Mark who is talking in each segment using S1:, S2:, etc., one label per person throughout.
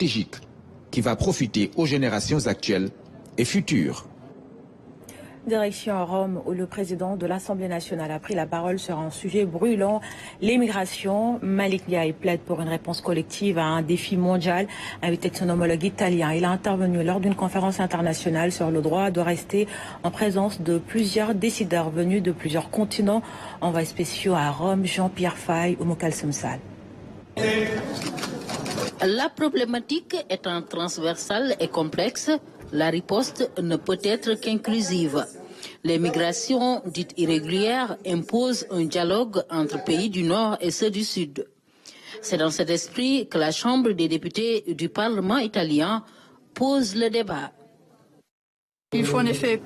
S1: stratégique qui va profiter aux générations actuelles et futures.
S2: Direction Rome, où le président de l'Assemblée nationale a pris la parole sur un sujet brûlant, l'immigration. Malick Ndiaye plaide pour une réponse collective à un défi mondial, invité de son homologue italien. Il a intervenu lors d'une conférence internationale sur le droit de rester en présence de plusieurs décideurs venus de plusieurs continents. Envoyés spéciaux à Rome, Jean-Pierre Faye ou Mokalsum Sall.
S3: La problématique étant transversale et complexe, la riposte ne peut être qu'inclusive. Les migrations dites irrégulières imposent un dialogue entre pays du Nord et ceux du Sud. C'est dans cet esprit que la Chambre des députés du Parlement italien pose le débat.
S4: Il faut en effet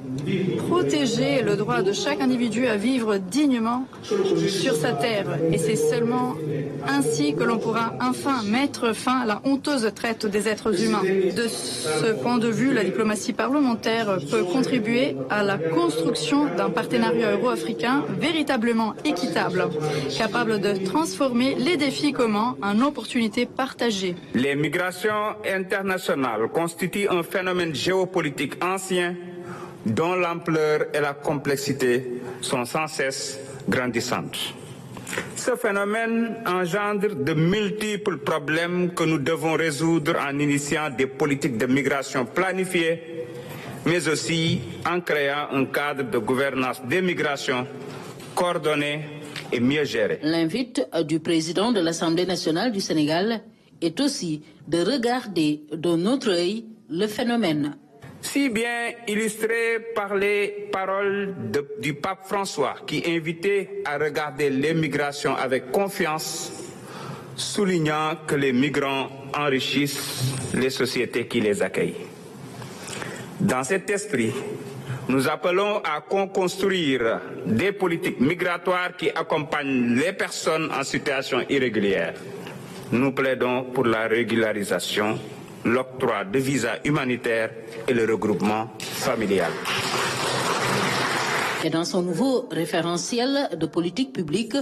S4: protéger le droit de chaque individu à vivre dignement sur sa terre. Et c'est seulement ainsi que l'on pourra enfin mettre fin à la honteuse traite des êtres humains. De ce point de vue, la diplomatie parlementaire peut contribuer à la construction d'un partenariat euro-africain véritablement équitable, capable de transformer les défis communs en opportunités partagées.
S5: Les migrations internationales constituent un phénomène géopolitique ancien dont l'ampleur et la complexité sont sans cesse grandissantes. Ce phénomène engendre de multiples problèmes que nous devons résoudre en initiant des politiques de migration planifiées, mais aussi en créant un cadre de gouvernance des migrations coordonné et mieux géré.
S3: L'invite du président de l'Assemblée nationale du Sénégal est aussi de regarder d'un autre œil le phénomène.
S5: Si bien illustré par les paroles du pape François qui invitait à regarder les migrations avec confiance, soulignant que les migrants enrichissent les sociétés qui les accueillent. Dans cet esprit, nous appelons à construire des politiques migratoires qui accompagnent les personnes en situation irrégulière. Nous plaidons pour la régularisation, l'octroi de visas humanitaires et le regroupement familial.
S3: Et dans son nouveau référentiel de politique publique,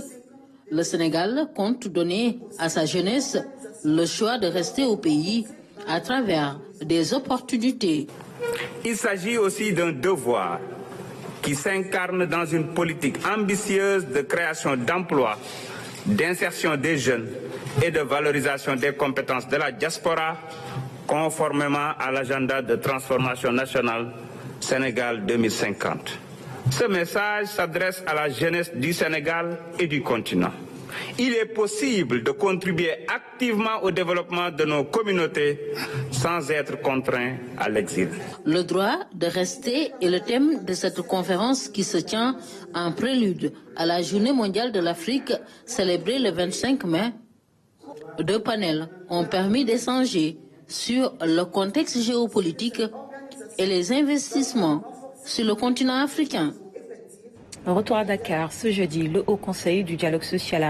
S3: le Sénégal compte donner à sa jeunesse le choix de rester au pays à travers des opportunités.
S5: Il s'agit aussi d'un devoir qui s'incarne dans une politique ambitieuse de création d'emplois, d'insertion des jeunes et de valorisation des compétences de la diaspora, conformément à l'agenda de transformation nationale Sénégal 2050. Ce message s'adresse à la jeunesse du Sénégal et du continent. Il est possible de contribuer activement au développement de nos communautés sans être contraint à l'exil.
S3: Le droit de rester est le thème de cette conférence qui se tient en prélude à la Journée mondiale de l'Afrique célébrée le 25 mai. Deux panels ont permis d'échanger sur le contexte géopolitique et les investissements sur le continent africain.
S2: Retour à Dakar ce jeudi, le Haut Conseil du dialogue social